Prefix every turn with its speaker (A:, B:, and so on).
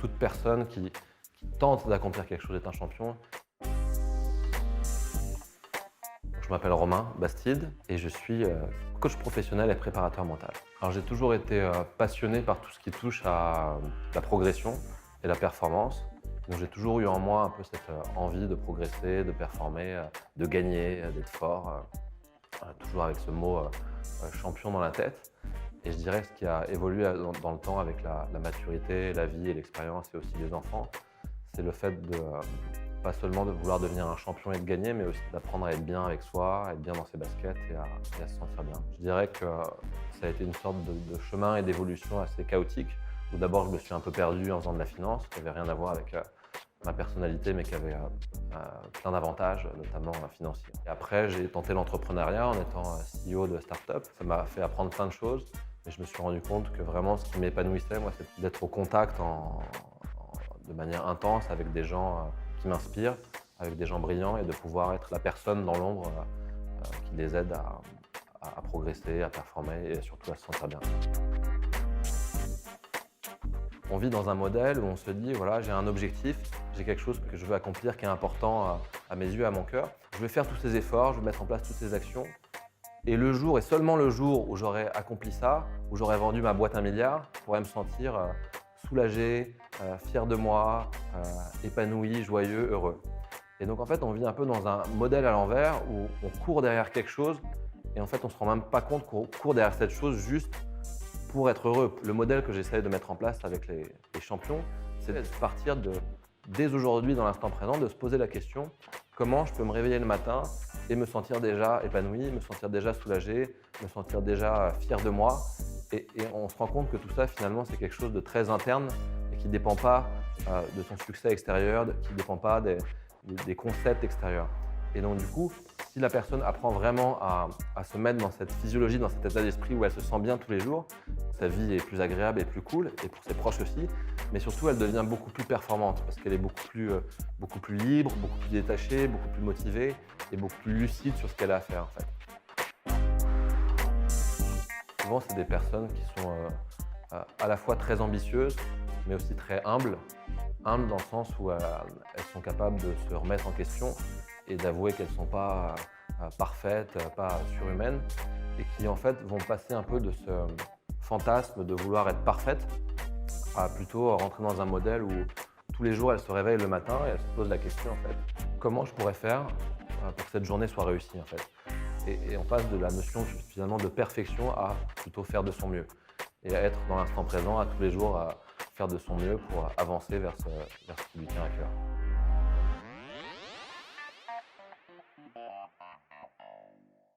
A: toute personne qui tente d'accomplir quelque chose est un champion. Je m'appelle Romain Bastide et je suis coach professionnel et préparateur mental. Alors j'ai toujours été passionné par tout ce qui touche à la progression et la performance. Donc j'ai toujours eu en moi un peu cette envie de progresser, de performer, de gagner, d'être fort, toujours avec ce mot champion dans la tête. Et je dirais que ce qui a évolué dans le temps avec la maturité, la vie et l'expérience et aussi les enfants, c'est le fait de pas seulement de vouloir devenir un champion et de gagner, mais aussi d'apprendre à être bien avec soi, à être bien dans ses baskets et à se sentir bien. Je dirais que ça a été une sorte de chemin et d'évolution assez chaotique, où d'abord je me suis un peu perdu en faisant de la finance, qui n'avait rien à voir avec ma personnalité, mais qui avait plein d'avantages, notamment financiers. Et après, j'ai tenté l'entrepreneuriat en étant CEO de start-up. Ça m'a fait apprendre plein de choses, et je me suis rendu compte que vraiment ce qui m'épanouissait, moi, c'est d'être au contact de manière intense avec des gens qui m'inspirent, avec des gens brillants et de pouvoir être la personne dans l'ombre qui les aide à progresser, à performer et surtout à se sentir bien. On vit dans un modèle où on se dit, voilà, j'ai un objectif, j'ai quelque chose que je veux accomplir qui est important à mes yeux, à mon cœur. Je vais faire tous ces efforts, je vais mettre en place toutes ces actions. Et le jour, et seulement le jour où j'aurai accompli ça, où j'aurai vendu ma boîte 1 milliard, je pourrai me sentir soulagé, fier de moi, épanoui, joyeux, heureux. Et donc en fait, on vit un peu dans un modèle à l'envers où on court derrière quelque chose et en fait, on ne se rend même pas compte qu'on court derrière cette chose juste pour être heureux. Le modèle que j'essaie de mettre en place avec les champions, c'est de partir dès aujourd'hui, dans l'instant présent, de se poser la question comment je peux me réveiller le matin et me sentir déjà épanoui, me sentir déjà soulagé, me sentir déjà fier de moi. Et on se rend compte que tout ça, finalement, c'est quelque chose de très interne et qui ne dépend pas de ton succès extérieur, qui ne dépend pas des concepts extérieurs. Et donc, du coup, si la personne apprend vraiment à se mettre dans cette physiologie, dans cet état d'esprit où elle se sent bien tous les jours, sa vie est plus agréable et plus cool, et pour ses proches aussi, mais surtout, elle devient beaucoup plus performante parce qu'elle est beaucoup plus libre, beaucoup plus détachée, beaucoup plus motivée et beaucoup plus lucide sur ce qu'elle a à faire, en fait. Souvent, c'est des personnes qui sont à la fois très ambitieuses, mais aussi très humbles. Humbles dans le sens où elles sont capables de se remettre en question et d'avouer qu'elles ne sont pas parfaites, pas surhumaines, et qui en fait vont passer un peu de ce fantasme de vouloir être parfaites à plutôt rentrer dans un modèle où tous les jours elles se réveillent le matin et elles se posent la question en fait, comment je pourrais faire pour que cette journée soit réussie en fait. Et on passe de la notion finalement de perfection à plutôt faire de son mieux et à être dans l'instant présent, à tous les jours à faire de son mieux pour avancer vers ce qui lui tient à cœur.